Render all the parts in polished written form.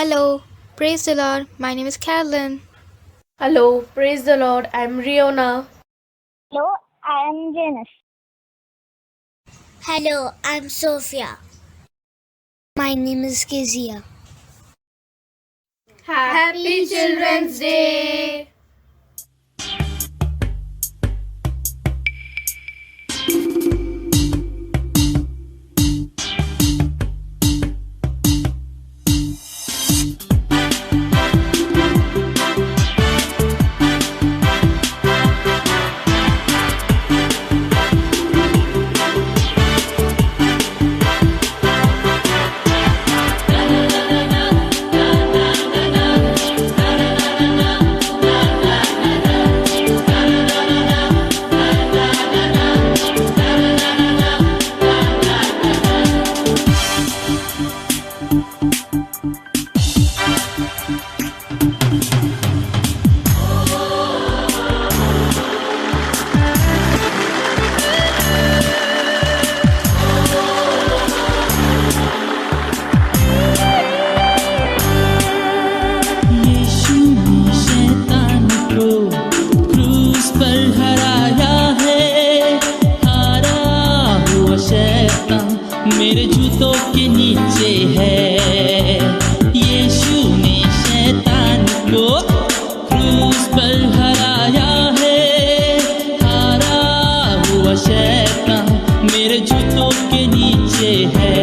Hello, praise the Lord. My name is Carolyn. Hello, praise the Lord. I'm Riona. Hello, I am Janice. Hello, I'm Sophia. My name is Kezia. Happy Children's Day! मेरे जूतों के नीचे है। यीशु ने शैतान को क्रूस पर हराया है। हारा हुआ शैतान मेरे जूतों के नीचे है।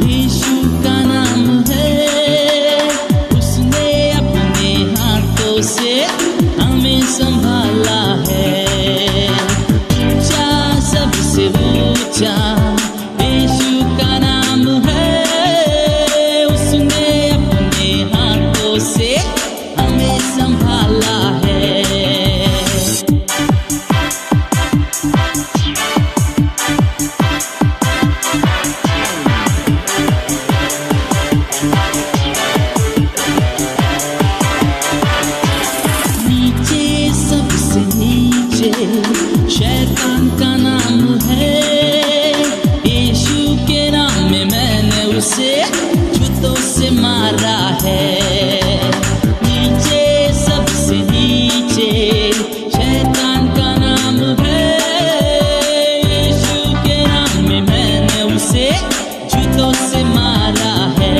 यीशु का नाम है, उसने अपने हाथों से हमें संभाला है। ऊंचा सबसे ऊंचा यीशु का नाम है, उसने अपने हाथों से हमें संभाला है। शैतान का नाम है, यीशु के नाम में मैंने उसे जूतों से मारा है। नीचे सबसे नीचे शैतान का नाम है, यीशु के नाम में मैंने उसे जूतों से मारा है।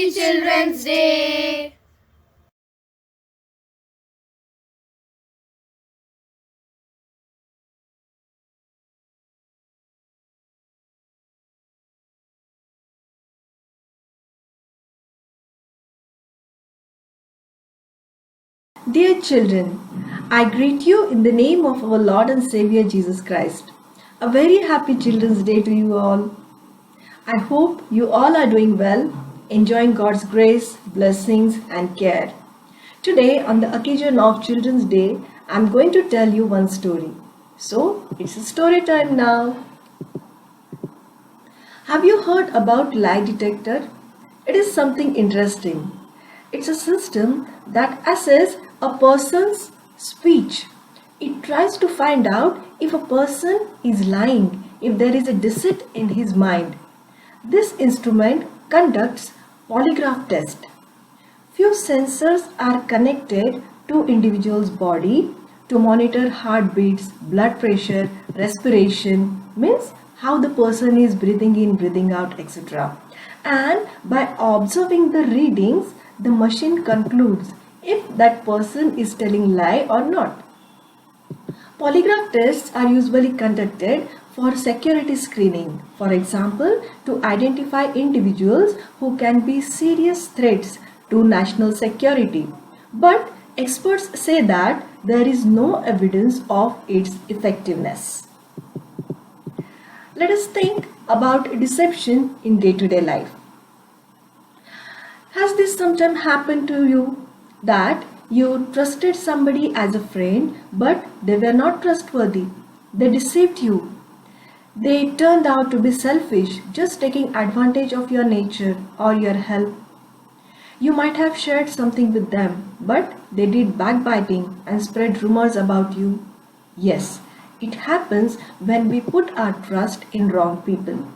Happy Children's Day! Dear children, I greet you in the name of our Lord and Savior Jesus Christ. A very happy Children's Day to you all. I hope you all are doing well, enjoying God's grace, blessings, and care. Today, on the occasion of Children's Day, I am going to tell you one story. So, it's a story time now. Have you heard about lie detector? It is something interesting. It's a system that assesses a person's speech. It tries to find out if a person is lying, if there is a deceit in his mind. This instrument conducts polygraph test. Few sensors are connected to individual's body to monitor heartbeats, blood pressure, respiration, means how the person is breathing in, breathing out, etc. And by observing the readings, the machine concludes if that person is telling lie or not. Polygraph tests are usually conducted for security screening, for example, to identify individuals who can be serious threats to national security. But experts say that there is no evidence of its effectiveness. Let us think about deception in day-to-day life. Has this sometimes happened to you that you trusted somebody as a friend but they were not trustworthy? They deceived you. They turned out to be selfish, just taking advantage of your nature or your help. You might have shared something with them, but they did backbiting and spread rumors about you. Yes, it happens when we put our trust in wrong people.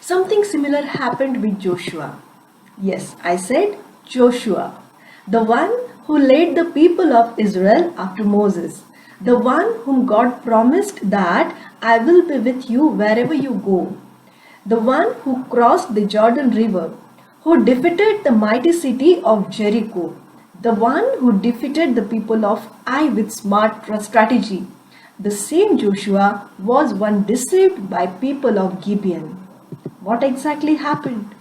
Something similar happened with Joshua. Yes, I said Joshua, the one who led the people of Israel after Moses, the one whom God promised that I will be with you wherever you go, the one who crossed the Jordan River, who defeated the mighty city of Jericho, the one who defeated the people of Ai with smart strategy. The same Joshua was one deceived by people of Gibeon. What exactly happened?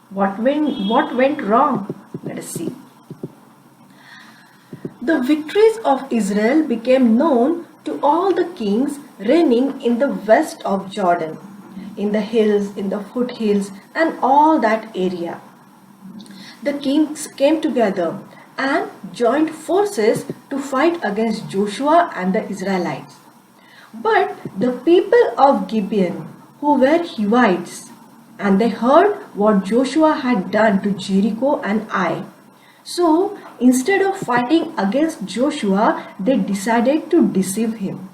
What went wrong? Let us see. The victories of Israel became known to all the kings reigning in the west of Jordan, in the hills, in the foothills, and all that area. The kings came together and joined forces to fight against Joshua and the Israelites. But the people of Gibeon, who were Hivites, and they heard what Joshua had done to Jericho and Ai. So, instead of fighting against Joshua, they decided to deceive him.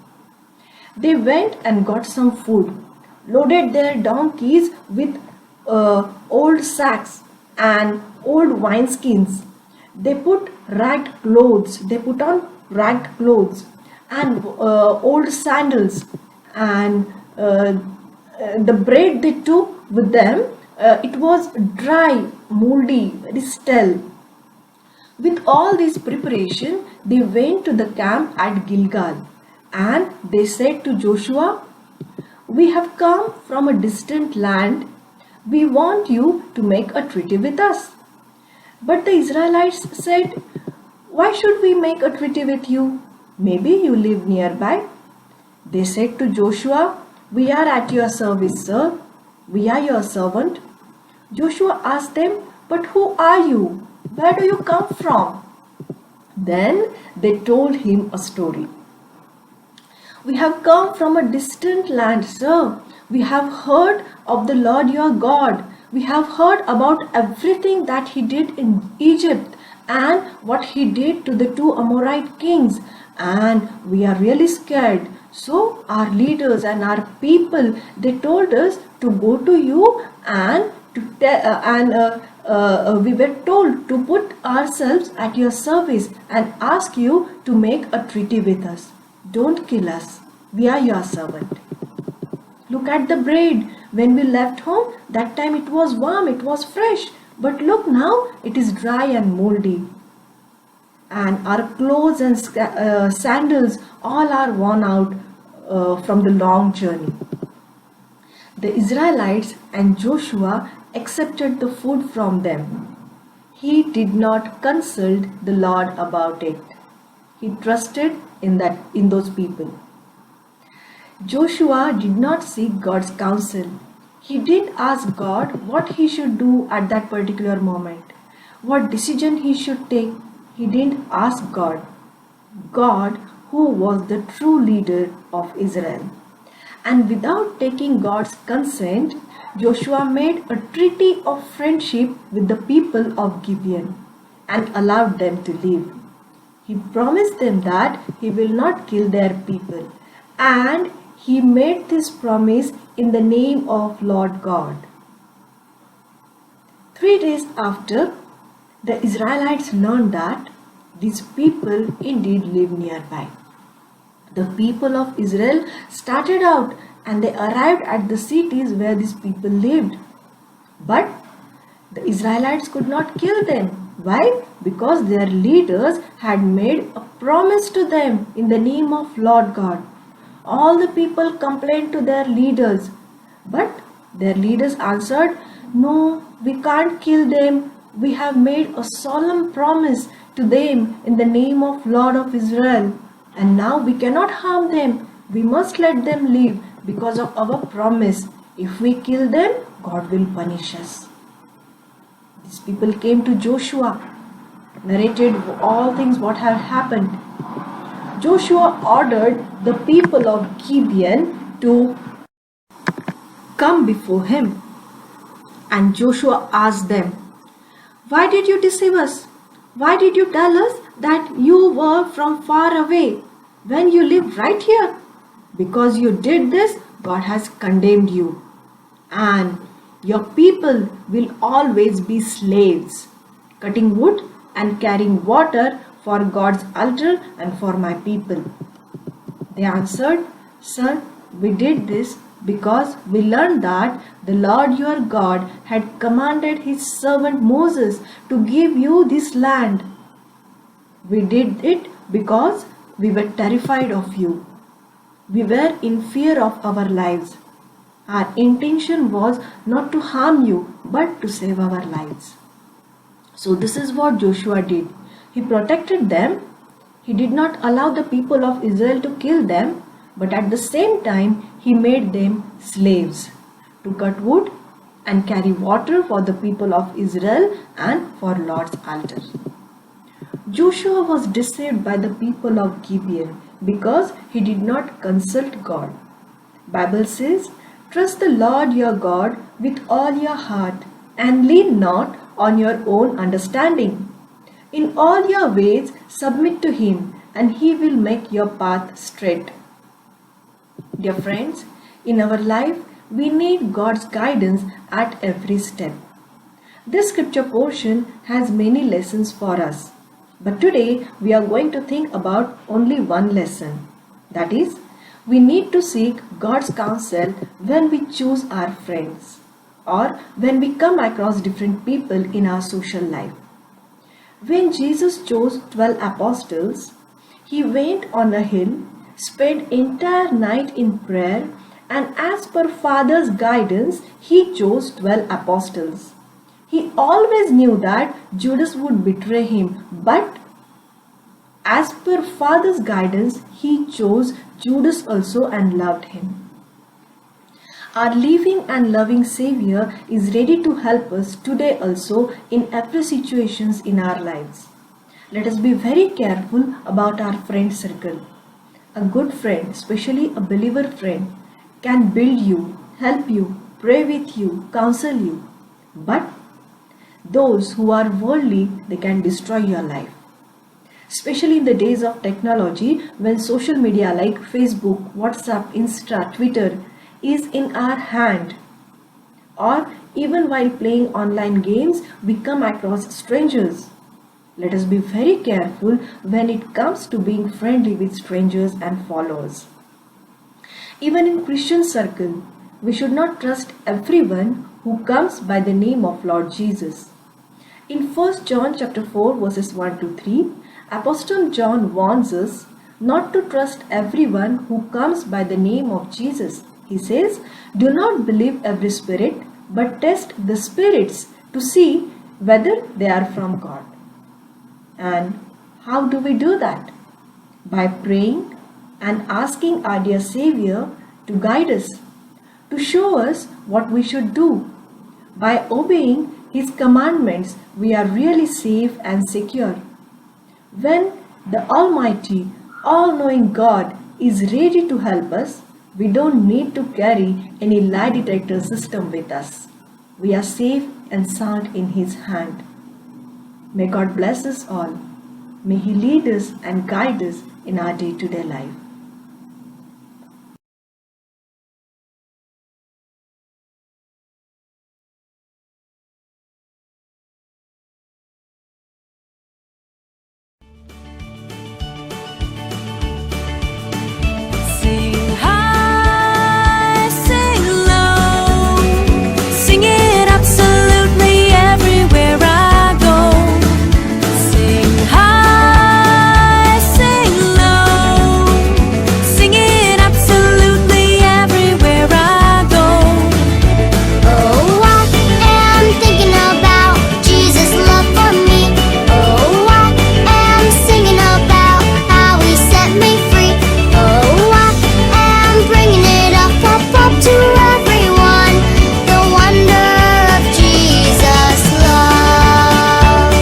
They went and got some food, loaded their donkeys with old sacks and old wineskins. They put they put on ragged clothes and old sandals, and the bread they took with them, it was dry, moldy, very stale. With all this preparation, they went to the camp at Gilgal, and they said to Joshua, "We have come from a distant land. We want you to make a treaty with us." But the Israelites said, "Why should we make a treaty with you? Maybe you live nearby." They said to Joshua, "We are at your service, sir. We are your servant." Joshua asked them, "But who are you? Where do you come from?" Then they told him a story. "We have come from a distant land, sir. We have heard of the Lord your God. We have heard about everything that he did in Egypt and what he did to the two Amorite kings. And we are really scared. So our leaders and our people, they told us to go to you and we were told to put ourselves at your service and ask you to make a treaty with us. Don't kill us. We are your servant. Look at the bread. When we left home, that time it was warm, it was fresh. But look now, it is dry and moldy. And our clothes and sandals all are worn out from the long journey. The Israelites and Joshua accepted the food from them. He did not consult the Lord about it. He trusted in those people. Joshua did not seek God's counsel. He didn't ask God what he should do at that particular moment, what decision he should take. He didn't ask God. God, who was the true leader of Israel. And without taking God's consent, Joshua made a treaty of friendship with the people of Gibeon and allowed them to live. He promised them that he will not kill their people, and he made this promise in the name of Lord God. 3 days after, the Israelites learned that these people indeed live nearby. The people of Israel started out and they arrived at the cities where these people lived. But the Israelites could not kill them. Why? Because their leaders had made a promise to them in the name of Lord God. All the people complained to their leaders, but their leaders answered, "No, we can't kill them. We have made a solemn promise to them in the name of Lord of Israel, and now we cannot harm them. We must let them live because of our promise. If we kill them, God will punish us." These people came to Joshua, narrated all things what had happened. Joshua ordered the people of Gibeon to come before him. And Joshua asked them, "Why did you deceive us? Why did you tell us that you were from far away when you lived right here? Because you did this, God has condemned you. And your people will always be slaves, cutting wood and carrying water for God's altar and for my people." They answered, "Sir, we did this because we learned that the Lord your God had commanded his servant Moses to give you this land. We did it because we were terrified of you. We were in fear of our lives. Our intention was not to harm you, but to save our lives." So this is what Joshua did. He protected them. He did not allow the people of Israel to kill them, but at the same time he made them slaves to cut wood and carry water for the people of Israel and for Lord's altar. Joshua was deceived by the people of Gibeon because he did not consult God. Bible says, "Trust the Lord your God with all your heart and lean not on your own understanding. In all your ways submit to him, and he will make your path straight." Dear friends, in our life, we need God's guidance at every step. This scripture portion has many lessons for us. But today, we are going to think about only one lesson. That is, we need to seek God's counsel when we choose our friends or when we come across different people in our social life. When Jesus chose 12 apostles, he went on a hill, spent entire night in prayer, and as per Father's guidance, he chose 12 apostles. He always knew that Judas would betray him, but as per Father's guidance, he chose Judas also and loved him. Our living and loving Savior is ready to help us today also in every situations in our lives. Let us be very careful about our friend circle. A good friend, especially a believer friend, can build you, help you, pray with you, counsel you. But those who are worldly, they can destroy your life. Especially in the days of technology, when social media like Facebook, WhatsApp, Insta, Twitter is in our hand, or even while playing online games, we come across strangers. Let us be very careful when it comes to being friendly with strangers and followers. Even in Christian circle, we should not trust everyone who comes by the name of Lord Jesus. In 1 John chapter 4 verses 1 to 3, Apostle John warns us not to trust everyone who comes by the name of Jesus. He says, "Do not believe every spirit, but test the spirits to see whether they are from God." And how do we do that? By praying and asking our dear Savior to guide us, to show us what we should do. By obeying His commandments, we are really safe and secure. When the Almighty, all-knowing God is ready to help us, we don't need to carry any lie detector system with us. We are safe and sound in His hand. May God bless us all. May He lead us and guide us in our day-to-day life. Sing high, sing low, sing it absolutely everywhere I go. Sing high, sing low, sing it absolutely everywhere I go. Oh, I am thinking about Jesus' love for me. Oh, I am singing about how He set me free. Oh, I am bringing it up to everyone. The wonder of Jesus' love.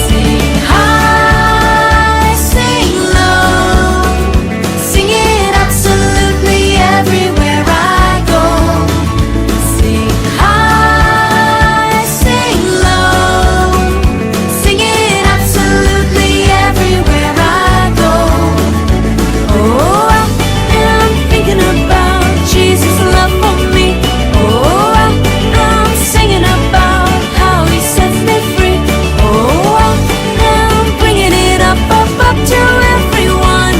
Sing high, sing low, sing it absolutely everywhere I go. Sing high, sing low, sing it absolutely everywhere I go. Oh, I am thinking about Jesus' love for me. Oh, I am singing about how He sets me free. Oh, I am bringing it up to everyone.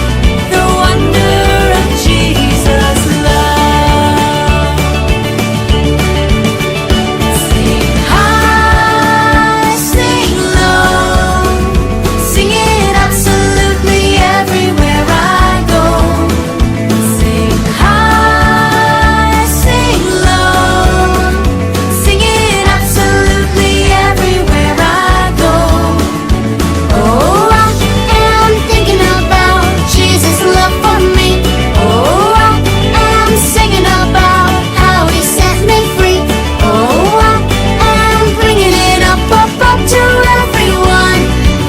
The wonder of Jesus' love. Sing high, sing low, sing it absolutely everywhere I go. Sing high, sing low, sing it absolutely everywhere I go. Oh, I am thinking about Jesus' love for me. Oh, I am singing about how He set me free. Oh, I am bringing it up to everyone.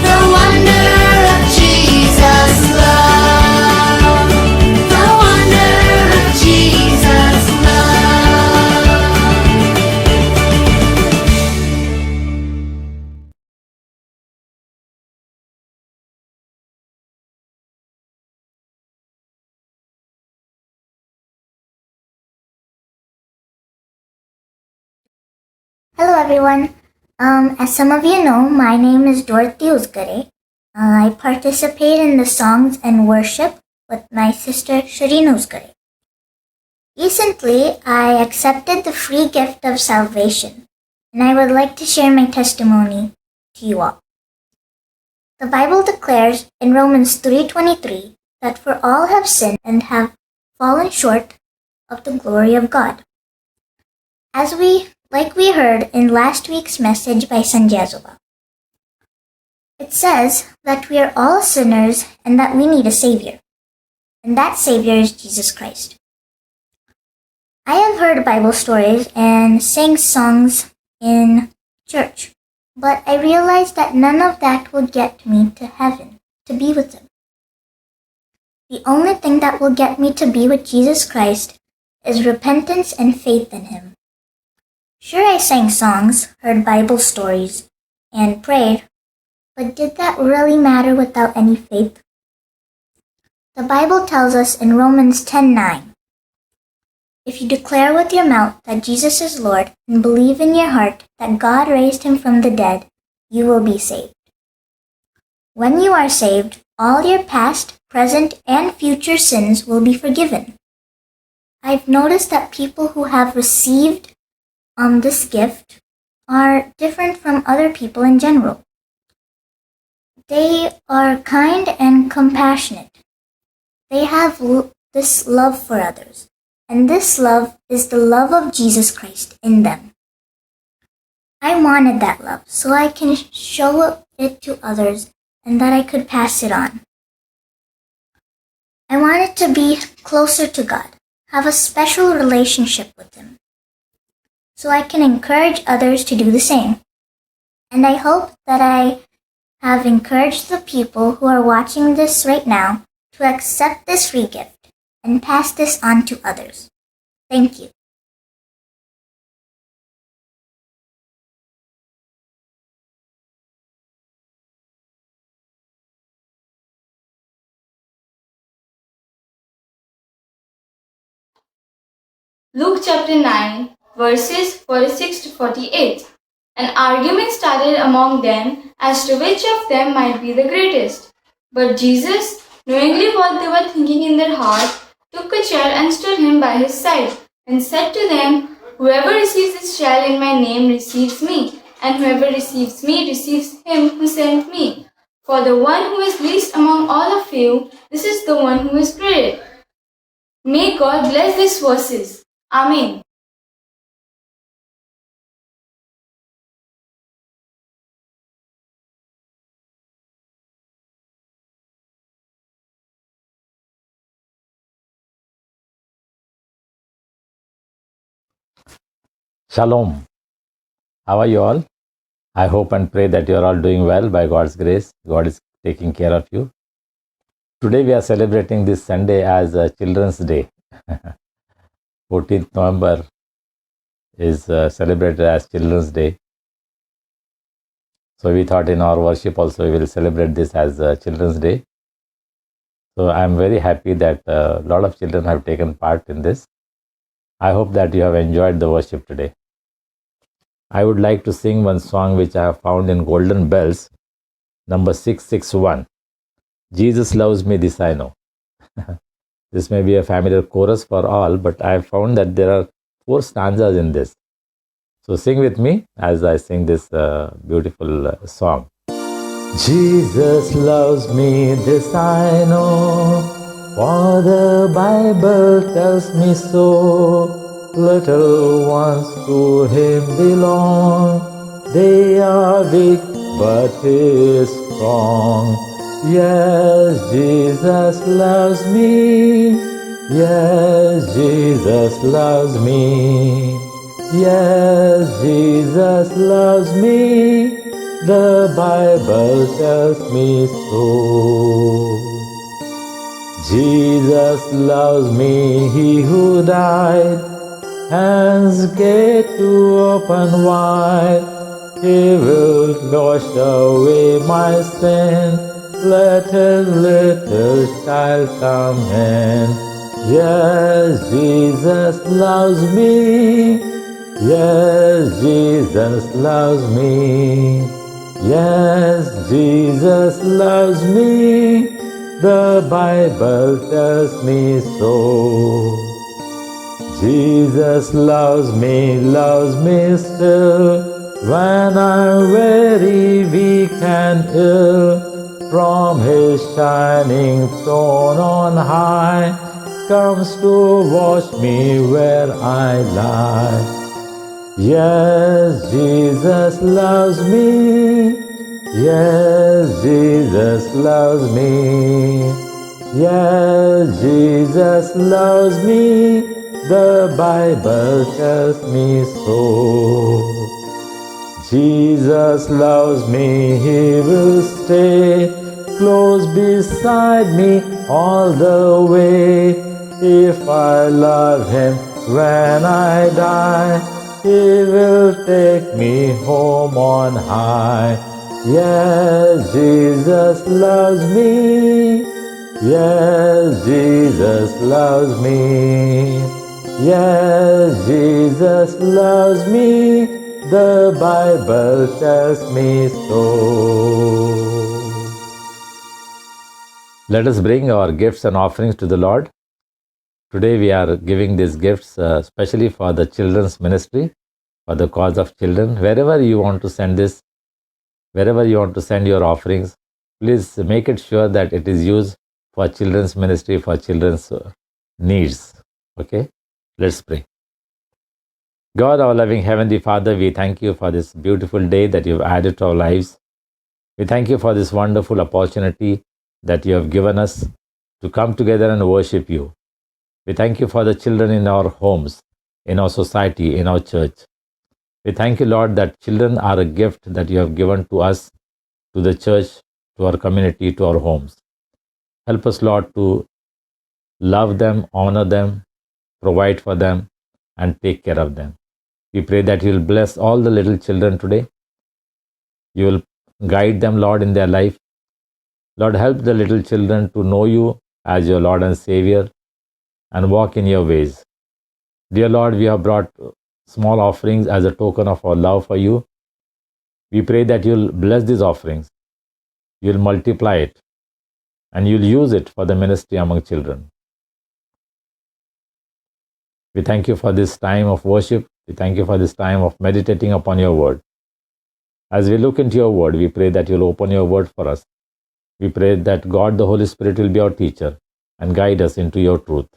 The wonder of Jesus' love. The wonder of Jesus' love. Hello everyone. As some of you know, my name is Dorothy Uzgare. I participate in the songs and worship with my sister Shireen Uzgare. Recently, I accepted the free gift of salvation, and I would like to share my testimony to you all. The Bible declares in Romans 3:23 that for all have sinned and have fallen short of the glory of God. Like we heard in last week's message by Sanjazuba. It says that we are all sinners and that we need a Savior. And that Savior is Jesus Christ. I have heard Bible stories and sang songs in church, but I realized that none of that will get me to heaven, to be with Him. The only thing that will get me to be with Jesus Christ is repentance and faith in Him. Sure, I sang songs, heard Bible stories, and prayed, but did that really matter without any faith? The Bible tells us in Romans 10:9, if you declare with your mouth that Jesus is Lord and believe in your heart that God raised Him from the dead, you will be saved. When you are saved, all your past, present, and future sins will be forgiven. I've noticed that people who have received this gift are different from other people in general. They are kind and compassionate. They have this love for others, and this love is the love of Jesus Christ in them. I wanted that love so I can show it to others and that I could pass it on. I wanted to be closer to God, have a special relationship with Him, so I can encourage others to do the same. And I hope that I have encouraged the people who are watching this right now to accept this free gift and pass this on to others. Thank you. Luke chapter 9, verses 46 to 48. An argument started among them as to which of them might be the greatest. But Jesus, knowingly what they were thinking in their heart, took a chair and stood him by his side, and said to them, Whoever receives this child in my name receives me, and whoever receives me receives him who sent me. For the one who is least among all of you, this is the one who is great. May God bless these verses. Amen. Shalom. How are you all? I hope and pray that you are all doing well by God's grace. God is taking care of you. Today we are celebrating this Sunday as Children's Day. 14th November is celebrated as Children's Day. So we thought in our worship also we will celebrate this as Children's Day. So I am very happy that a lot of children have taken part in this. I hope that you have enjoyed the worship today. I would like to sing one song which I have found in Golden Bells, number 661. Jesus loves me, this I know. This may be a familiar chorus for all, but I have found that there are 4 stanzas in this. So sing with me as I sing this beautiful song. Jesus loves me, this I know, for the Bible tells me so. Little ones to Him belong. They are weak, but He is strong. Yes, Jesus loves me. Yes, Jesus loves me. Yes, Jesus loves me. The Bible tells me so. Jesus loves me, He who died, hands gate to open wide. He will wash away my sin. Let His little child come in. Yes, Jesus loves me. Yes, Jesus loves me. Yes, Jesus loves me. The Bible tells me so. Jesus loves me still, when I'm very weak and ill. From His shining throne on high, comes to wash me where I lie. Yes, Jesus loves me. Yes, Jesus loves me. Yes, Jesus loves me. The Bible tells me so. Jesus loves me, He will stay close beside me all the way. If I love Him when I die, He will take me home on high. Yes, Jesus loves me. Yes, Jesus loves me. Yes, Jesus loves me. The Bible tells me so. Let us bring our gifts and offerings to the Lord. Today we are giving these gifts especially for the children's ministry. for the cause of children. Wherever you want to send this, wherever you want to send your offerings, please make it sure that it is used for children's ministry, for children's needs. Okay, let's pray. God, our loving Heavenly Father, we thank you for this beautiful day that you've added to our lives. We thank you for this wonderful opportunity that you have given us to come together and worship you. We thank you for the children in our homes, in our society, in our church. We thank you, Lord, that children are a gift that you have given to us, to the church, to our community, to our homes. Help us, Lord, to love them, honor them, provide for them, and take care of them. We pray that you will bless all the little children today. You will guide them, Lord, in their life. Lord, help the little children to know you as your Lord and Savior and walk in your ways. Dear Lord, we have brought small offerings as a token of our love for you. We pray that you'll bless these offerings, you'll multiply it, and you'll use it for the ministry among children. We thank you for this time of worship. We thank you for this time of meditating upon your word. As we look into your word, we pray that you'll open your word for us. We pray that God, the Holy Spirit, will be our teacher and guide us into your truth.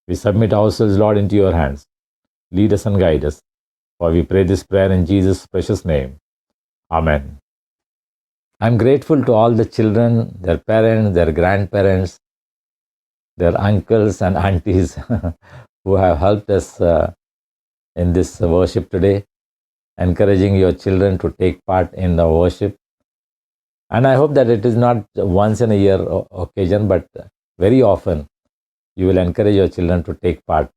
We submit ourselves, Lord, into your hands. Lead us and guide us. For we pray this prayer in Jesus' precious name. Amen. I'm grateful to all the children, their parents, their grandparents, their uncles and aunties who have helped us in this worship today, encouraging your children to take part in the worship. And I hope that it is not once in a year occasion, but very often you will encourage your children to take part.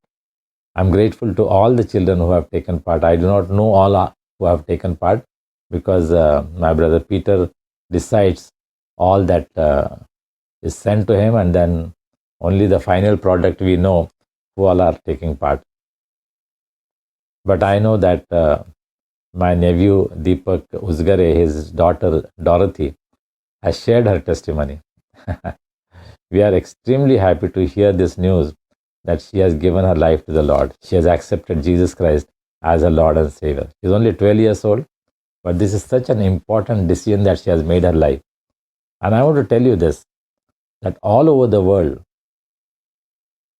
I'm grateful to all the children who have taken part. I do not know all who have taken part because my brother Peter decides all that is sent to him, and then only the final product we know who all are taking part. But I know that my nephew Deepak Usgare, his daughter Dorothy, has shared her testimony. We are extremely happy to hear this news that she has given her life to the Lord. She has accepted Jesus Christ as her Lord and Savior. She is only 12 years old, but this is such an important decision that she has made her life. And I want to tell you this, that all over the world,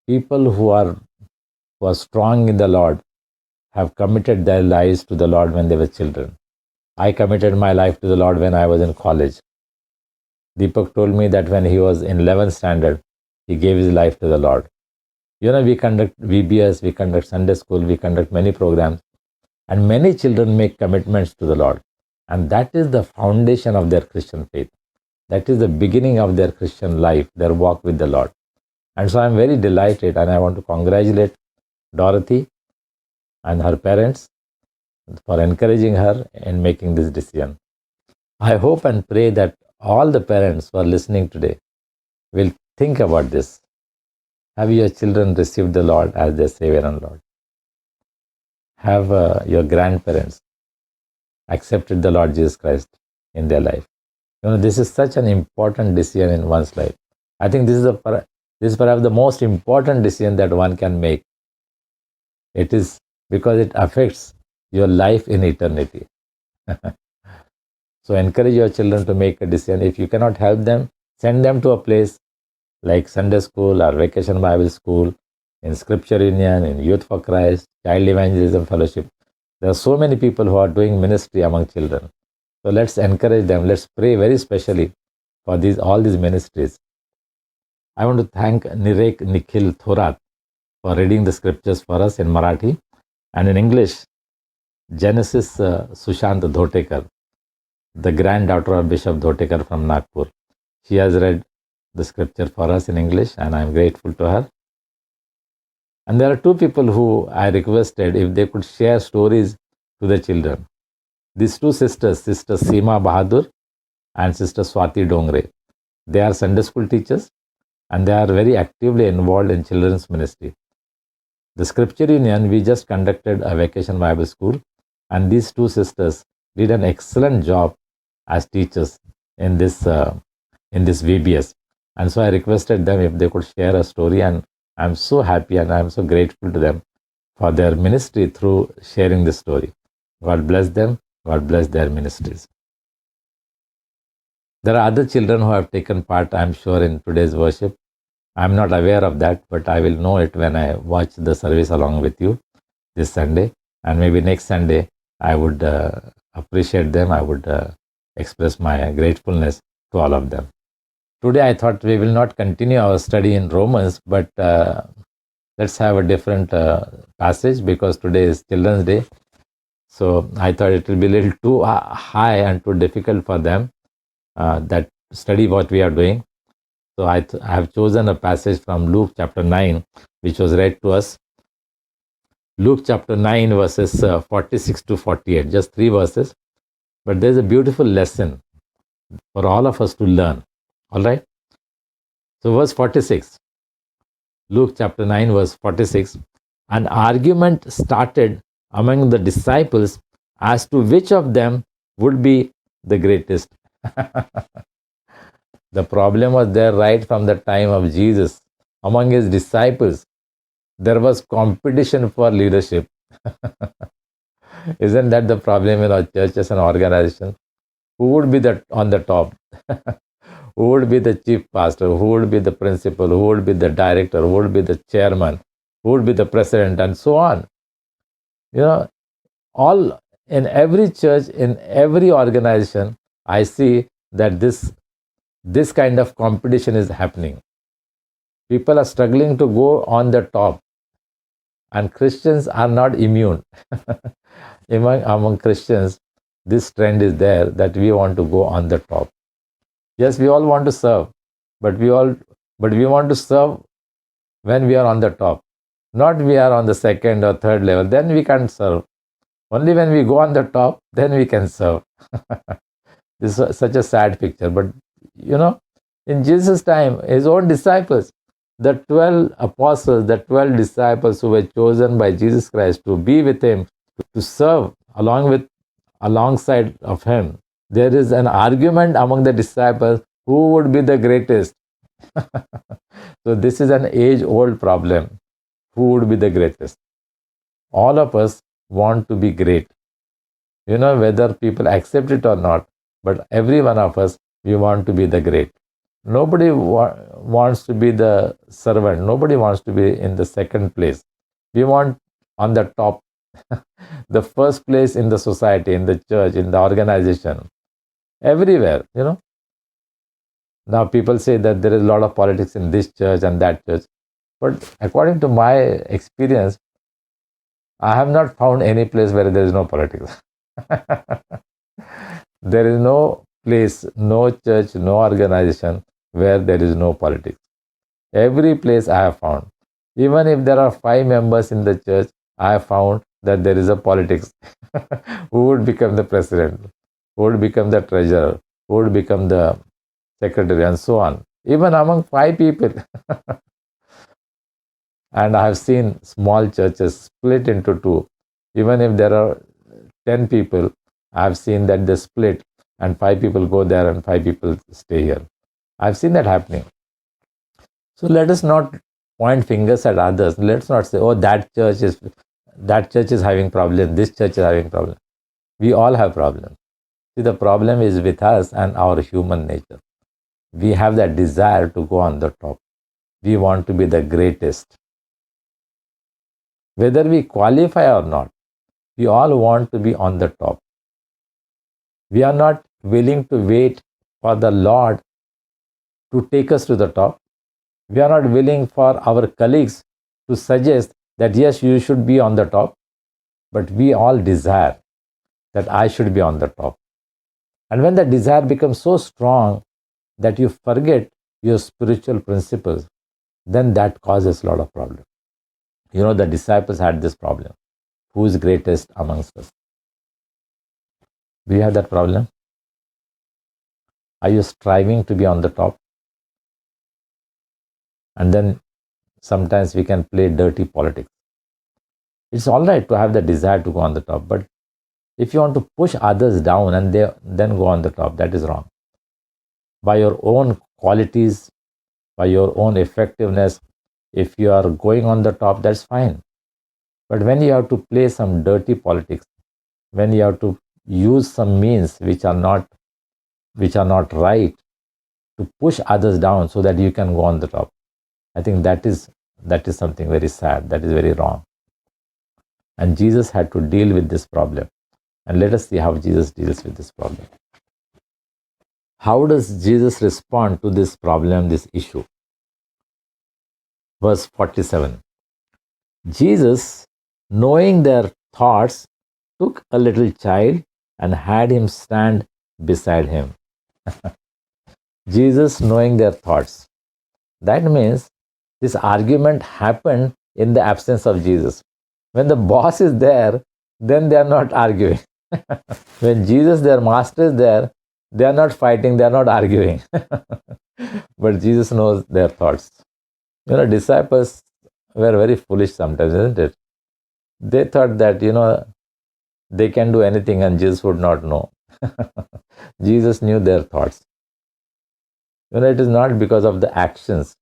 people who are strong in the Lord have committed their lives to the Lord when they were children. I committed my life to the Lord when I was in college. Deepak told me that when he was in 11th standard, he gave his life to the Lord. You know, we conduct VBS, we conduct Sunday school, we conduct many programs, and many children make commitments to the Lord. And that is the foundation of their Christian faith. That is the beginning of their Christian life, their walk with the Lord. And so I'm very delighted, and I want to congratulate Dorothy and her parents for encouraging her in making this decision. I hope and pray that all the parents who are listening today will think about this. Have your children received the Lord as their Savior and Lord? Have your grandparents accepted the Lord Jesus Christ in their life? You know, this is such an important decision in one's life. I think this is perhaps the most important decision that one can make. It is because it affects your life in eternity. So encourage your children to make a decision. If you cannot help them, send them to a place like Sunday school or Vacation Bible School, in Scripture Union, in Youth for Christ, Child Evangelism Fellowship. There are so many people who are doing ministry among children. So let's encourage them. Let's pray very specially for all these ministries. I want to thank Nirek Nikhil Thorat for reading the scriptures for us in Marathi, and in English, Genesis Sushant Dhotekar, the granddaughter of Bishop Dhotekar from Nagpur. She has read the scripture for us in English, and I am grateful to her. And there are two people who I requested if they could share stories to the children. These two sisters, Sister Seema Bahadur and Sister Swati Dongre, they are Sunday school teachers and they are very actively involved in children's ministry. The Scripture Union, we just conducted a Vacation Bible School, and these two sisters did an excellent job as teachers in this VBS. And so I requested them if they could share a story, and I'm so happy and I'm so grateful to them for their ministry through sharing the story. God bless them. God bless their ministries. There are other children who have taken part, I'm sure, in today's worship. I'm not aware of that, but I will know it when I watch the service along with you this Sunday. And maybe next Sunday, I would appreciate them. I would express my gratefulness to all of them. Today, I thought we will not continue our study in Romans, but let's have a different passage because today is Children's Day. So I thought it will be a little too high and too difficult for them that study what we are doing. So I have chosen a passage from Luke chapter 9, which was read to us. Luke chapter 9 verses 46 to 48, just 3 verses. But there's a beautiful lesson for all of us to learn. All right. So verse 46, Luke chapter 9 verse 46, an argument started among the disciples as to which of them would be the greatest. The problem was there right from the time of Jesus. Among his disciples, there was competition for leadership. Isn't that the problem in our churches and organizations? Who would be on the top? Who would be the chief pastor? Who would be the principal? Who would be the director? Who would be the chairman? Who would be the president? And so on. You know, all in every church, in every organization, I see that this kind of competition is happening. People are struggling to go on the top, and Christians are not immune. Among Christians, this trend is there that we want to go on the top. Yes, we all want to serve, but we want to serve when we are on the top. Not we are on the second or third level, then we can't serve. Only when we go on the top, then we can serve. This is such a sad picture. But you know, in Jesus' time, his own disciples, the 12 apostles, the 12 disciples who were chosen by Jesus Christ to be with him, to serve alongside of him, there is an argument among the disciples who would be the greatest. So this is an age-old problem. Who would be the greatest? All of us want to be great. You know, whether people accept it or not, but every one of us, we want to be the great. Nobody wants to be the servant. Nobody wants to be in the second place. We want on the top, the first place in the society, in the church, in the organization, everywhere, you know. Now people say that there is a lot of politics in this church and that church. But according to my experience, I have not found any place where there is no politics. There is no place, no church, no organization where there is no politics. Every place I have found. Even if there are 5 members in the church, I have found that there is a politics. Who would become the president? Who would become the treasurer? Who would become the secretary? And so on. Even among 5 people. And I have seen small churches split into 2. Even if there are 10 people, I have seen that they split and 5 people go there and 5 people stay here. I have seen that happening. So let us not point fingers at others. Let's not say, oh, that church is having problems, this church is having problems. We all have problems. See, the problem is with us and our human nature. We have that desire to go on the top. We want to be the greatest. Whether we qualify or not, we all want to be on the top. We are not willing to wait for the Lord to take us to the top. We are not willing for our colleagues to suggest that yes, you should be on the top. But we all desire that I should be on the top. And when the desire becomes so strong that you forget your spiritual principles, then that causes a lot of problems. You know, the disciples had this problem. Who is greatest amongst us? Do you have that problem? Are you striving to be on the top? And then sometimes we can play dirty politics. It's all right to have the desire to go on the top, but if you want to push others down and then go on the top, that is wrong. By your own qualities, by your own effectiveness, if you are going on the top, that's fine. But when you have to play some dirty politics, when you have to use some means which are not right to push others down so that you can go on the top, I think that is something very sad. That is very wrong. And Jesus had to deal with this problem. And let us see how Jesus deals with this problem. How does Jesus respond to this problem, this issue? Verse 47. Jesus, knowing their thoughts, took a little child and had him stand beside him. Jesus, knowing their thoughts. That means this argument happened in the absence of Jesus. When the boss is there, then they are not arguing. When Jesus, their master, is there, they are not fighting, they are not arguing. But Jesus knows their thoughts. Disciples were very foolish sometimes, isn't it? They thought that, they can do anything and Jesus would not know. Jesus knew their thoughts. It is not because of the actions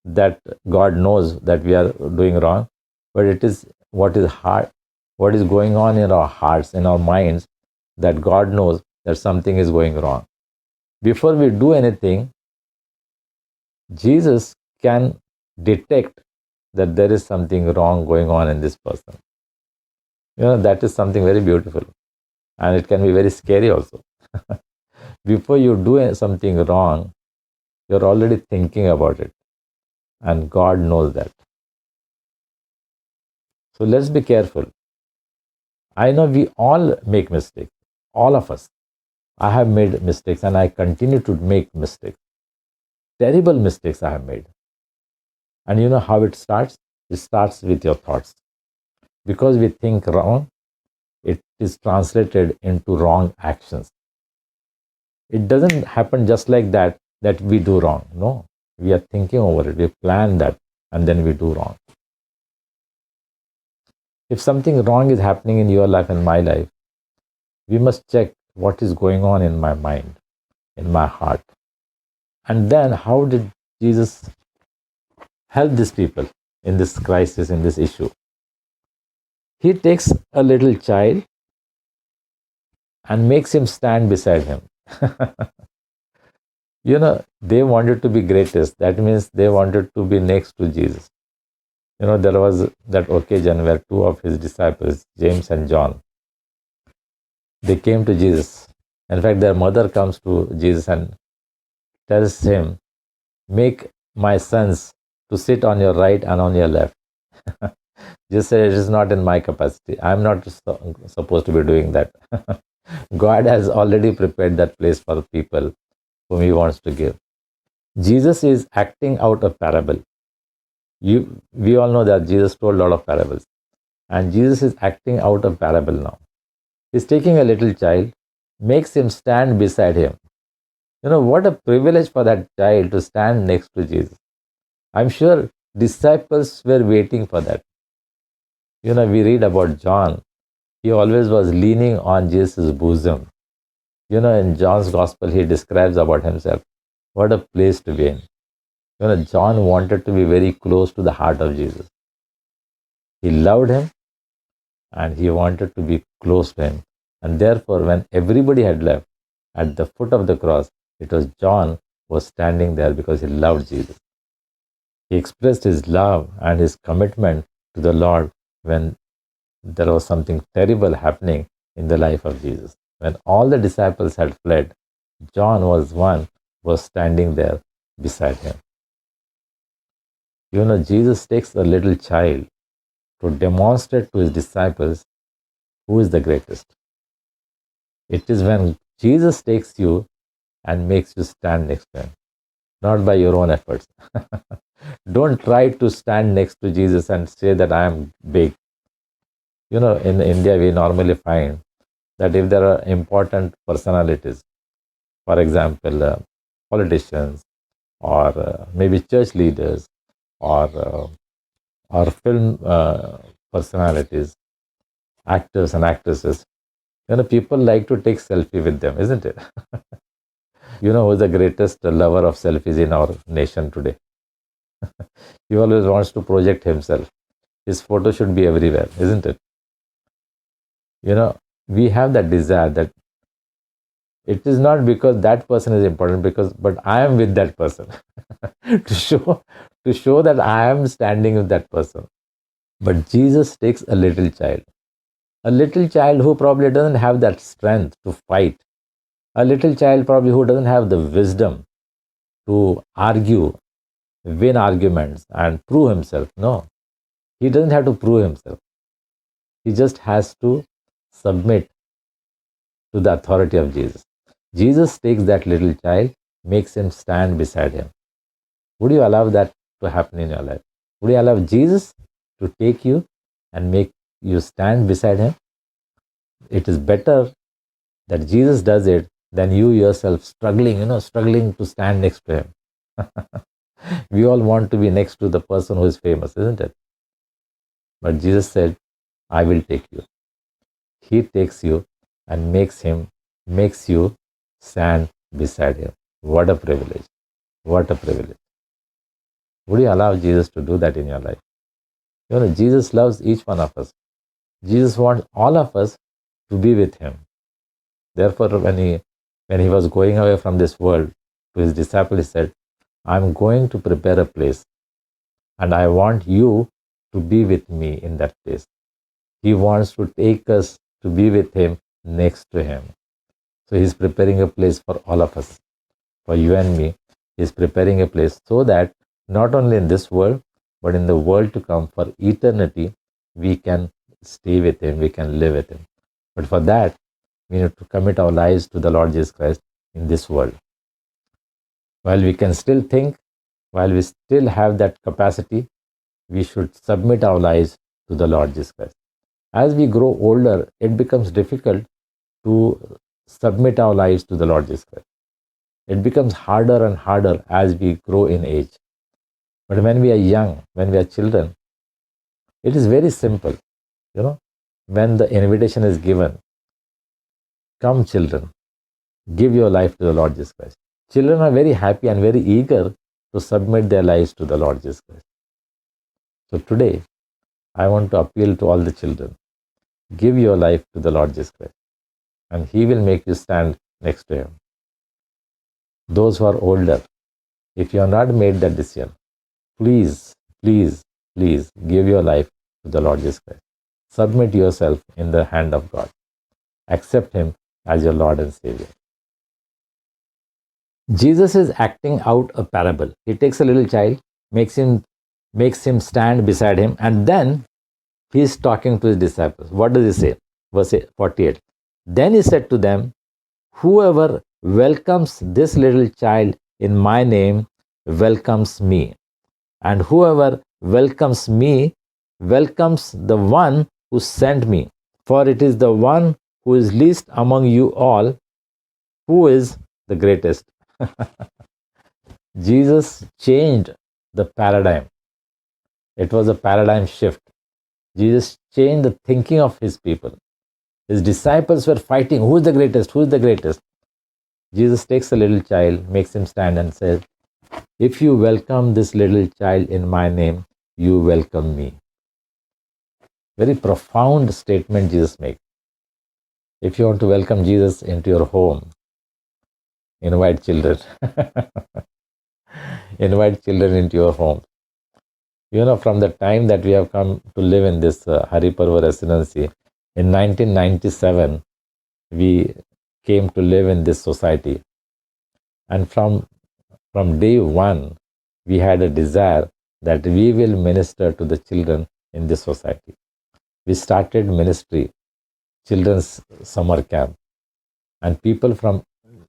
that God knows that we are doing wrong, but it is what is going on in our hearts, in our minds, that God knows that something is going wrong. Before we do anything, Jesus can detect that there is something wrong going on in this person. That is something very beautiful. And it can be very scary also. Before you do something wrong, you're already thinking about it. And God knows that. So let's be careful. I know we all make mistakes. All of us. I have made mistakes and I continue to make mistakes. Terrible mistakes I have made. And you know how it starts? It starts with your thoughts. Because we think wrong, it is translated into wrong actions. It doesn't happen just like that we do wrong. No, we are thinking over it. We plan that and then we do wrong. If something wrong is happening in your life and my life, we must check what is going on in my mind, in my heart. And then how did Jesus help these people in this crisis, in this issue? He takes a little child and makes him stand beside him. They wanted to be greatest. That means they wanted to be next to Jesus. There was that occasion where two of his disciples, James and John, they came to Jesus. In fact, their mother comes to Jesus and tells him, "Make my sons to sit on your right and on your left." Jesus said, "It is not in my capacity. I am not supposed to be doing that." God has already prepared that place for people whom he wants to give. Jesus is acting out a parable. We all know that Jesus told a lot of parables. And Jesus is acting out a parable now. He's taking a little child, makes him stand beside him. What a privilege for that child to stand next to Jesus. I'm sure disciples were waiting for that. We read about John. He always was leaning on Jesus' bosom. In John's gospel, he describes about himself. What a place to be in. John wanted to be very close to the heart of Jesus. He loved him and he wanted to be close to him. And therefore, when everybody had left, at the foot of the cross, it was John who was standing there because he loved Jesus. He expressed his love and his commitment to the Lord when there was something terrible happening in the life of Jesus. When all the disciples had fled, John was one who was standing there beside him. Jesus takes a little child to demonstrate to his disciples who is the greatest. It is when Jesus takes you and makes you stand next to him, not by your own efforts. Don't try to stand next to Jesus and say that I am big. In India, we normally find that if there are important personalities, for example, politicians, or maybe church leaders, or film personalities, actors and actresses, people like to take selfie with them, isn't it? Who is the greatest lover of selfies in our nation today? He always wants to project himself. his photo should be everywhere, isn't it? We have that desire that it is not because that person is important, but I am with that person to show that I am standing with that person. But Jesus takes a little child who probably doesn't have that strength to fight, a little child probably who doesn't have the wisdom to argue, win arguments and prove himself. No, he doesn't have to prove himself. He just has to submit to the authority of Jesus. Jesus takes that little child, makes him stand beside him. Would you allow that to happen in your life? Would you allow Jesus to take you and make you stand beside him? It is better that Jesus does it than you yourself struggling to stand next to him. We all want to be next to the person who is famous, isn't it? But Jesus said, I will take you. He takes you and makes you stand beside him. What a privilege. What a privilege. Would you allow Jesus to do that in your life? Jesus loves each one of us. Jesus wants all of us to be with him. Therefore, when he was going away from this world, to his disciples, he said, I'm going to prepare a place, and I want you to be with me in that place. He wants to take us to be with him, next to him. So he's preparing a place for all of us, for you and me. He's preparing a place so that not only in this world, but in the world to come, for eternity, we can stay with him, we can live with him. But for that, we need to commit our lives to the Lord Jesus Christ in this world. While we can still think, while we still have that capacity, we should submit our lives to the Lord Jesus Christ. As we grow older, it becomes difficult to submit our lives to the Lord Jesus Christ. It becomes harder and harder as we grow in age. But when we are young, when we are children, it is very simple. When the invitation is given, come children, give your life to the Lord Jesus Christ. Children are very happy and very eager to submit their lives to the Lord Jesus Christ. So today, I want to appeal to all the children. Give your life to the Lord Jesus Christ, and he will make you stand next to him. Those who are older, if you have not made that decision, please give your life to the Lord Jesus Christ. Submit yourself in the hand of God. Accept him as your Lord and Savior. Jesus is acting out a parable. He takes a little child, makes him stand beside him, and then he is talking to his disciples. What does he say? Verse 48. Then he said to them, whoever welcomes this little child in my name welcomes me. And whoever welcomes me welcomes the one who sent me. For it is the one who is least among you all who is the greatest. Jesus changed the paradigm. It was a paradigm shift. Jesus changed the thinking of his people. His disciples were fighting, who is the greatest? Who is the greatest? Jesus takes a little child, makes him stand and says, if you welcome this little child in my name, you welcome me. Very profound statement Jesus makes. If you want to welcome Jesus into your home, invite children. Invite children into your home. From the time that we have come to live in this Hariparva residency, in 1997, we came to live in this society. And from day one, we had a desire that we will minister to the children in this society. We started ministry, children's summer camp, and people from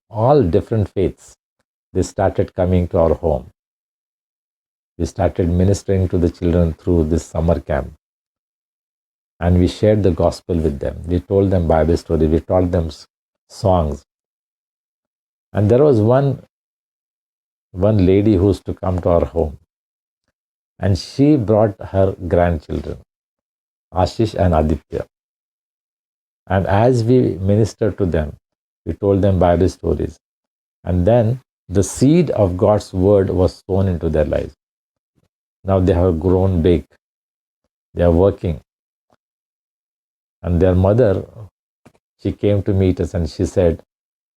all different faiths, they started coming to our home. We started ministering to the children through this summer camp. And we shared the gospel with them. We told them Bible stories. We taught them songs. And there was one lady who used to come to our home. And she brought her grandchildren, Ashish and Aditya. And as we ministered to them, we told them Bible stories. And then the seed of God's word was sown into their lives. Now they have grown big. They are working. And their mother, she came to meet us and she said,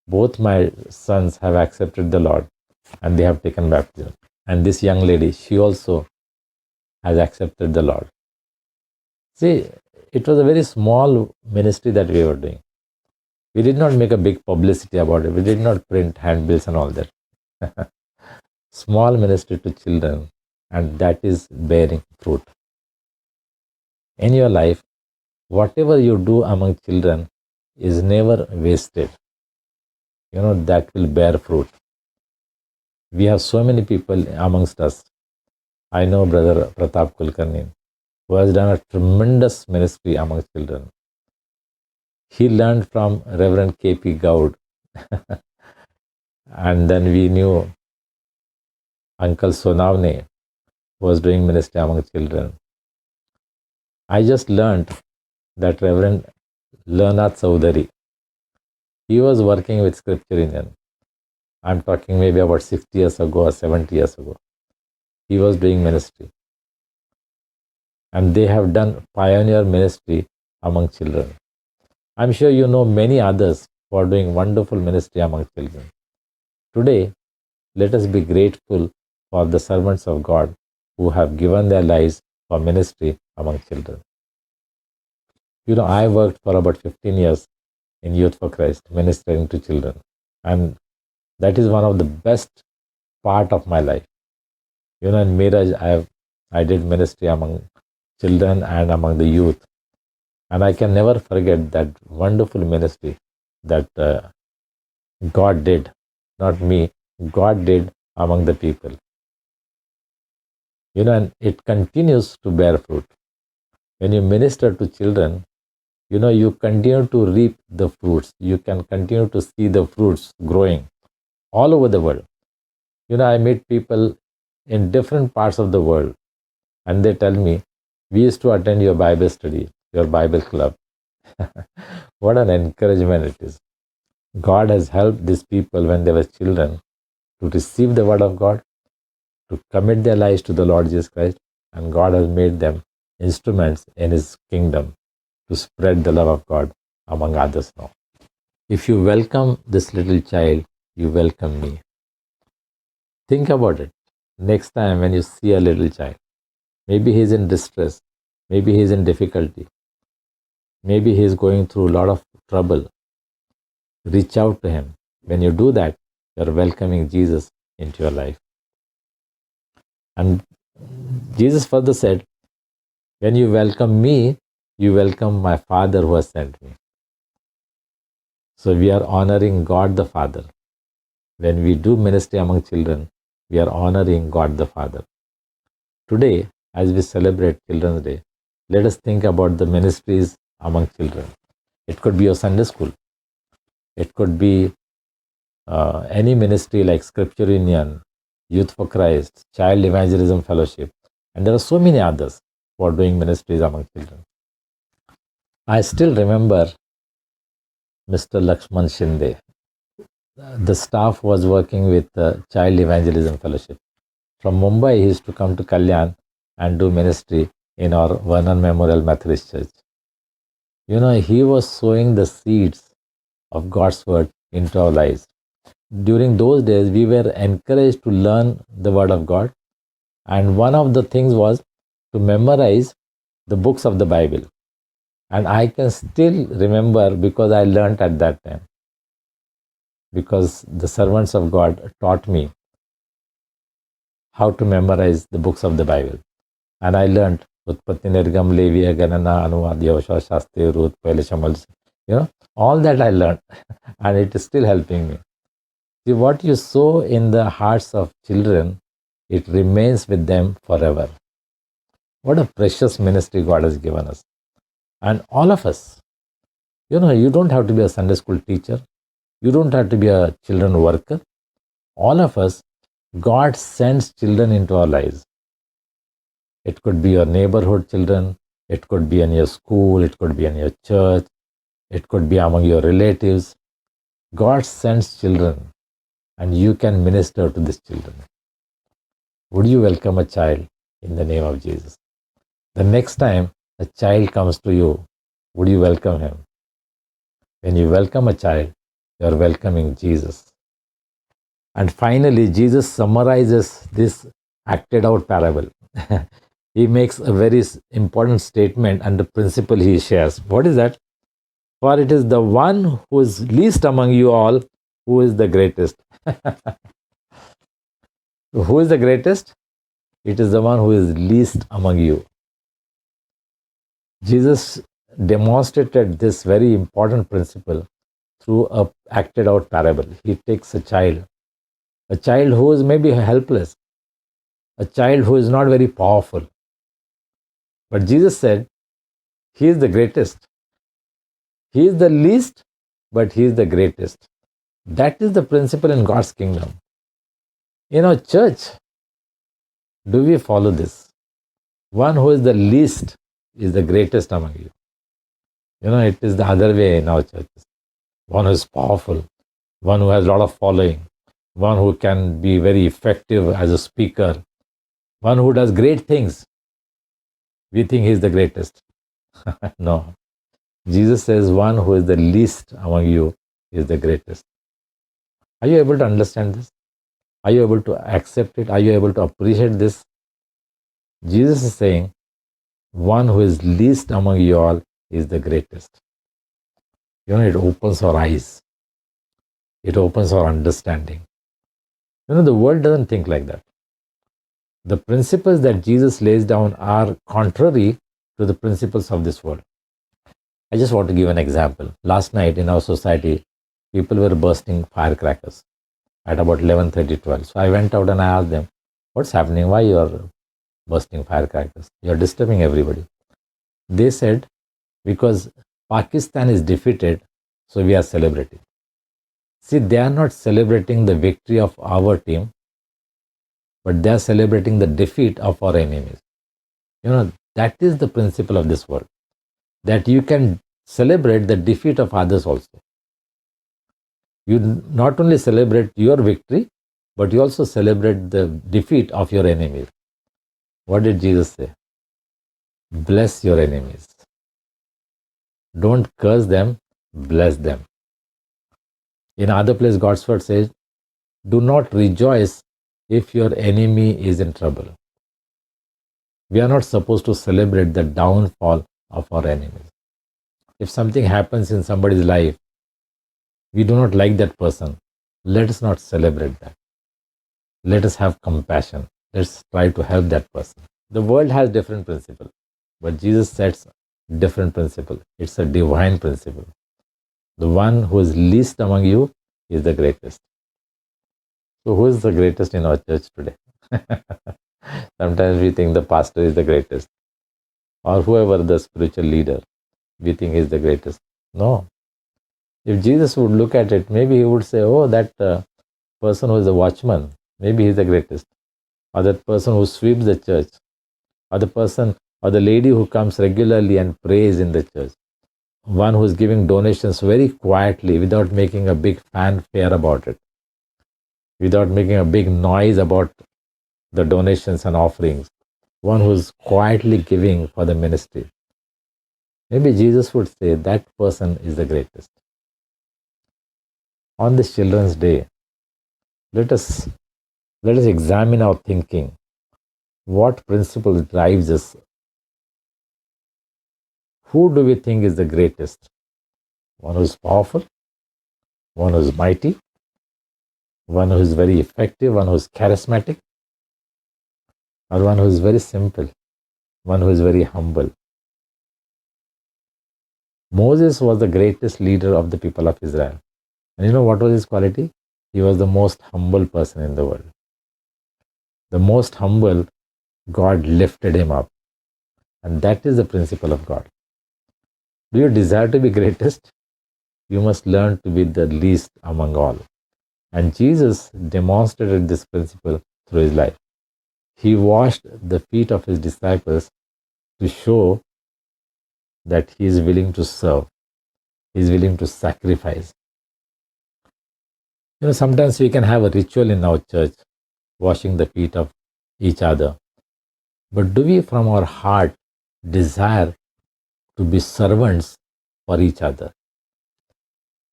both my sons have accepted the Lord and they have taken baptism. And this young lady, she also has accepted the Lord. See, it was a very small ministry that we were doing. We did not make a big publicity about it. We did not print handbills and all that. Small ministry to children, and that is bearing fruit. In your life, whatever you do among children is never wasted. That will bear fruit. We have so many people amongst us. I know Brother Pratap Kulkarni, who has done a tremendous ministry among children. He learned from Reverend K.P. Gaud. And then we knew Uncle Sonavne was doing ministry among children. I just learned that Reverend Learnath Saudari, he was working with Scripture Union. I'm talking maybe about 60 years ago or 70 years ago. He was doing ministry. And they have done pioneer ministry among children. I'm sure you know many others who are doing wonderful ministry among children. Today, let us be grateful for the servants of God who have given their lives for ministry among children. I worked for about 15 years in Youth for Christ, ministering to children. And that is one of the best part of my life. In Miraj, I did ministry among children and among the youth. And I can never forget that wonderful ministry that God did, not me, God did among the people. And it continues to bear fruit. When you minister to children, you continue to reap the fruits. You can continue to see the fruits growing all over the world. I meet people in different parts of the world and they tell me, we used to attend your Bible study, your Bible club. What an encouragement it is. God has helped these people when they were children to receive the word of God, to commit their lives to the Lord Jesus Christ, and God has made them instruments in His kingdom to spread the love of God among others now. If you welcome this little child, you welcome me. Think about it. Next time when you see a little child, maybe he is in distress, maybe he is in difficulty, maybe he is going through a lot of trouble. Reach out to him. When you do that, you are welcoming Jesus into your life. And Jesus further said, when you welcome me, you welcome my Father who has sent me. So we are honoring God the Father. When we do ministry among children, we are honoring God the Father. Today, as we celebrate Children's Day, let us think about the ministries among children. It could be your Sunday school. It could be any ministry like Scripture Union, Youth for Christ, Child Evangelism Fellowship, and there are so many others who are doing ministries among children. I still remember Mr. Lakshman Shinde. The staff was working with Child Evangelism Fellowship. From Mumbai, he used to come to Kalyan and do ministry in our Vernon Memorial Methodist Church. He was sowing the seeds of God's word into our lives. During those days, we were encouraged to learn the word of God. And one of the things was to memorize the books of the Bible. And I can still remember because I learned at that time. Because the servants of God taught me how to memorize the books of the Bible. And I learned Utpatti Nirgam, Leviya, Ganana, Anuvad, Yahusha, Shastri, Ruth, Pehele Shamal. All that I learned. And it is still helping me. See, what you sow in the hearts of children, it remains with them forever. What a precious ministry God has given us. And all of us, you don't have to be a Sunday school teacher. You don't have to be a children worker. All of us, God sends children into our lives. It could be your neighborhood children. It could be in your school. It could be in your church. It could be among your relatives. God sends children and you can minister to these children. Would you welcome a child in the name of Jesus? The next time a child comes to you, would you welcome him? When you welcome a child, you are welcoming Jesus. And finally, Jesus summarizes this acted out parable. He makes a very important statement and the principle he shares. What is that? For it is the one who is least among you all who is the greatest. Who is the greatest? It is the one who is least among you. Jesus demonstrated this very important principle through a acted out parable. He takes a child who is maybe helpless, a child who is not very powerful. But Jesus said, he is the greatest. He is the least, but he is the greatest. That is the principle in God's kingdom. In our church, do we follow this? One who is the least is the greatest among you. It is the other way in our churches. One who is powerful, one who has a lot of following, one who can be very effective as a speaker, one who does great things. We think he is the greatest. No. Jesus says one who is the least among you is the greatest. Are you able to understand this? Are you able to accept it? Are you able to appreciate this? Jesus is saying, one who is least among you all is the greatest. It opens our eyes. It opens our understanding. The world doesn't think like that. The principles that Jesus lays down are contrary to the principles of this world. I just want to give an example. Last night in our society, people were bursting firecrackers at about 11:30, 12. So I went out and I asked them, what's happening? Why you are bursting firecrackers? You are disturbing everybody. They said, because Pakistan is defeated, so we are celebrating. See, they are not celebrating the victory of our team, but they are celebrating the defeat of our enemies. That is the principle of this world, that you can celebrate the defeat of others also. You not only celebrate your victory, but you also celebrate the defeat of your enemies. What did Jesus say? Bless your enemies. Don't curse them, bless them. In other place, God's word says, do not rejoice if your enemy is in trouble. We are not supposed to celebrate the downfall of our enemies. If something happens in somebody's life, we do not like that person, let us not celebrate that. Let us have compassion. Let's try to help that person. The world has different principles, but Jesus sets different principle. It's a divine principle. The one who is least among you is the greatest. So who is the greatest in our church today? Sometimes we think the pastor is the greatest, or whoever the spiritual leader, we think is the greatest. No. If Jesus would look at it, maybe he would say, oh, that person who is the watchman, maybe he's the greatest. Or that person who sweeps the church. Or the person or the lady who comes regularly and prays in the church. One who is giving donations very quietly without making a big fanfare about it. Without making a big noise about the donations and offerings. One who is quietly giving for the ministry. Maybe Jesus would say that person is the greatest. On this Children's Day, let us examine our thinking. What principle drives us? Who do we think is the greatest? One who is powerful, one who is mighty, one who is very effective, one who is charismatic, or one who is very simple, one who is very humble. Moses was the greatest leader of the people of Israel. And you know what was his quality? He was the most humble person in the world. The most humble, God lifted him up. And that is the principle of God. Do you desire to be greatest? You must learn to be the least among all. And Jesus demonstrated this principle through his life. He washed the feet of his disciples to show that he is willing to serve. He is willing to sacrifice. Sometimes we can have a ritual in our church, washing the feet of each other. But do we from our heart desire to be servants for each other.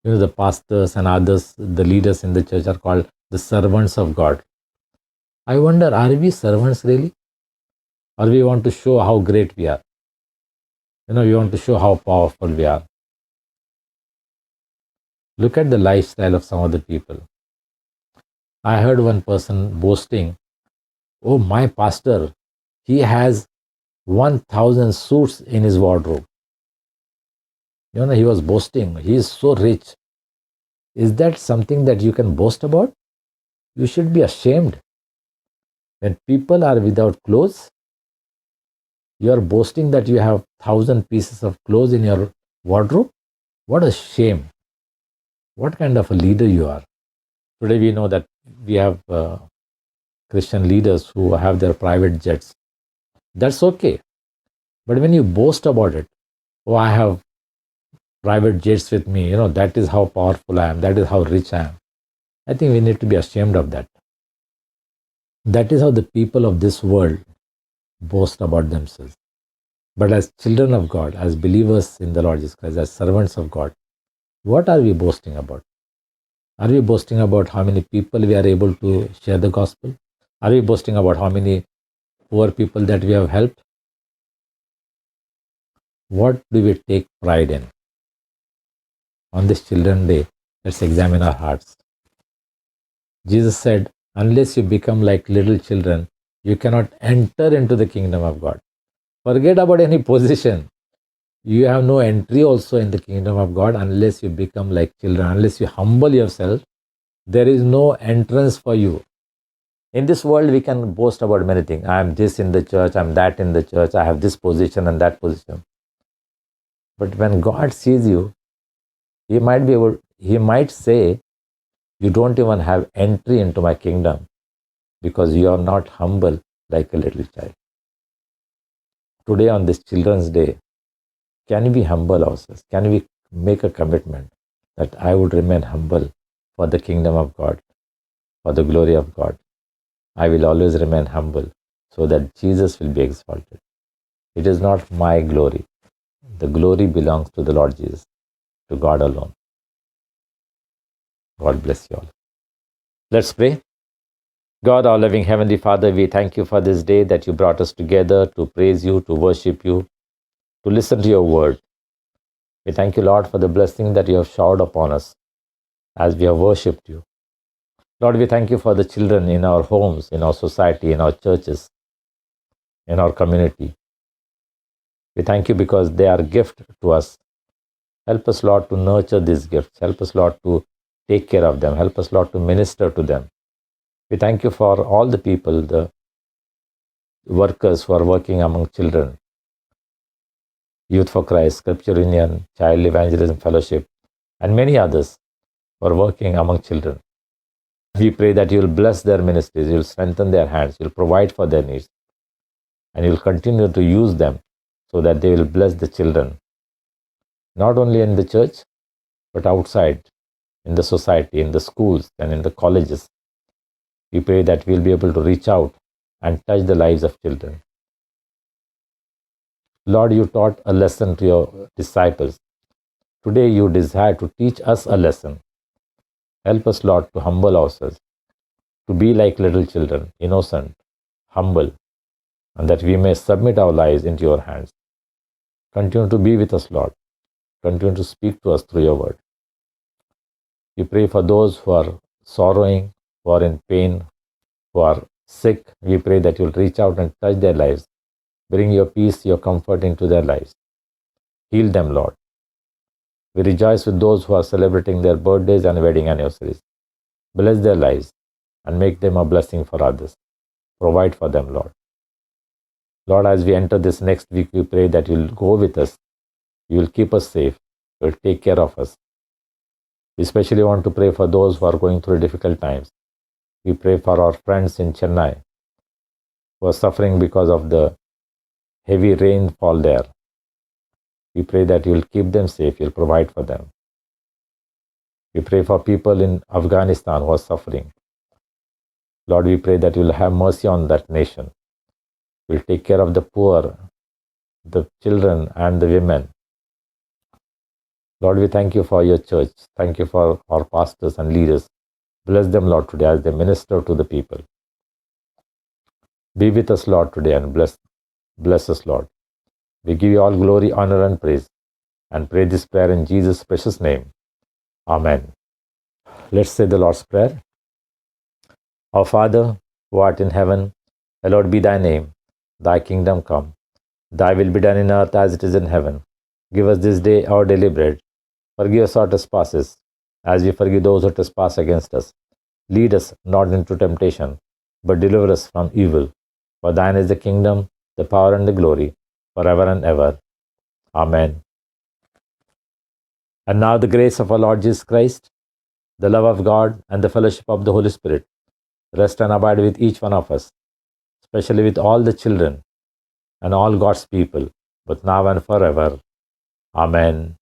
The pastors and others, the leaders in the church are called the servants of God. I wonder, are we servants really? Or we want to show how great we are? We want to show how powerful we are. Look at the lifestyle of some of the people. I heard one person boasting, oh, my pastor, he has 1,000 suits in his wardrobe. He was boasting, he is so rich. Is that something that you can boast about? You should be ashamed. When people are without clothes, you are boasting that you have 1,000 pieces of clothes in your wardrobe? What a shame. What kind of a leader you are. Today we know that we have Christian leaders who have their private jets. That's okay. But when you boast about it, oh, I have private jets with me, that is how powerful I am, that is how rich I am. I think we need to be ashamed of that. That is how the people of this world boast about themselves. But as children of God, as believers in the Lord Jesus Christ, as servants of God, what are we boasting about? Are we boasting about how many people we are able to share the gospel? Are we boasting about how many poor people that we have helped? What do we take pride in? On this Children's Day, let's examine our hearts. Jesus said, unless you become like little children, you cannot enter into the kingdom of God. Forget about any position. You have no entry also in the kingdom of God unless you become like children, unless you humble yourself. There is no entrance for you. In this world, we can boast about many things. I am this in the church, I am that in the church, I have this position and that position. But when God sees you, He might say, you don't even have entry into my kingdom because you are not humble like a little child. Today on this Children's Day, can we humble ourselves? Can we make a commitment that I would remain humble for the kingdom of God, for the glory of God? I will always remain humble so that Jesus will be exalted. It is not my glory. The glory belongs to the Lord Jesus, to God alone. God bless you all. Let's pray. God, our loving Heavenly Father, we thank you for this day that you brought us together to praise you, to worship you, to listen to your word. We thank you, Lord, for the blessing that you have showered upon us as we have worshipped you. Lord, we thank you for the children in our homes, in our society, in our churches, in our community. We thank you because they are a gift to us. Help us, Lord, to nurture these gifts. Help us, Lord, to take care of them. Help us, Lord, to minister to them. We thank you for all the people, the workers who are working among children. Youth for Christ, Scripture Union, Child Evangelism Fellowship, and many others who are working among children. We pray that you will bless their ministries, you will strengthen their hands, you will provide for their needs, and you will continue to use them so that they will bless the children, not only in the church, but outside, in the society, in the schools, and in the colleges. We pray that we will be able to reach out and touch the lives of children. Lord, you taught a lesson to your disciples. Today you desire to teach us a lesson. Help us, Lord, to humble ourselves, to be like little children, innocent, humble, and that we may submit our lives into your hands. Continue to be with us, Lord. Continue to speak to us through your word. We pray for those who are sorrowing, who are in pain, who are sick. We pray that you will reach out and touch their lives. Bring your peace, your comfort into their lives. Heal them, Lord. We rejoice with those who are celebrating their birthdays and wedding anniversaries. Bless their lives and make them a blessing for others. Provide for them, Lord. Lord, as we enter this next week, we pray that you will go with us. You will keep us safe. You will take care of us. We especially want to pray for those who are going through difficult times. We pray for our friends in Chennai who are suffering because of the heavy rainfall there. We pray that you will keep them safe, you will provide for them. We pray for people in Afghanistan who are suffering. Lord, we pray that you will have mercy on that nation. You will take care of the poor the children and the women. Lord, we thank you for your church. Thank you for our pastors and leaders. Bless them, Lord, today as they minister to the people. Be with us, Lord, today and bless us, Lord. We give you all glory, honor, and praise, and pray this prayer in Jesus' precious name. Amen. Let's say the Lord's Prayer. Our Father, who art in heaven, hallowed be thy name. Thy kingdom come. Thy will be done in earth as it is in heaven. Give us this day our daily bread. Forgive us our trespasses, as we forgive those who trespass against us. Lead us not into temptation, but deliver us from evil. For thine is the kingdom, the power, and the glory, forever and ever. Amen. And now the grace of our Lord Jesus Christ, the love of God, and the fellowship of the Holy Spirit rest and abide with each one of us, especially with all the children and all God's people, both now and forever. Amen.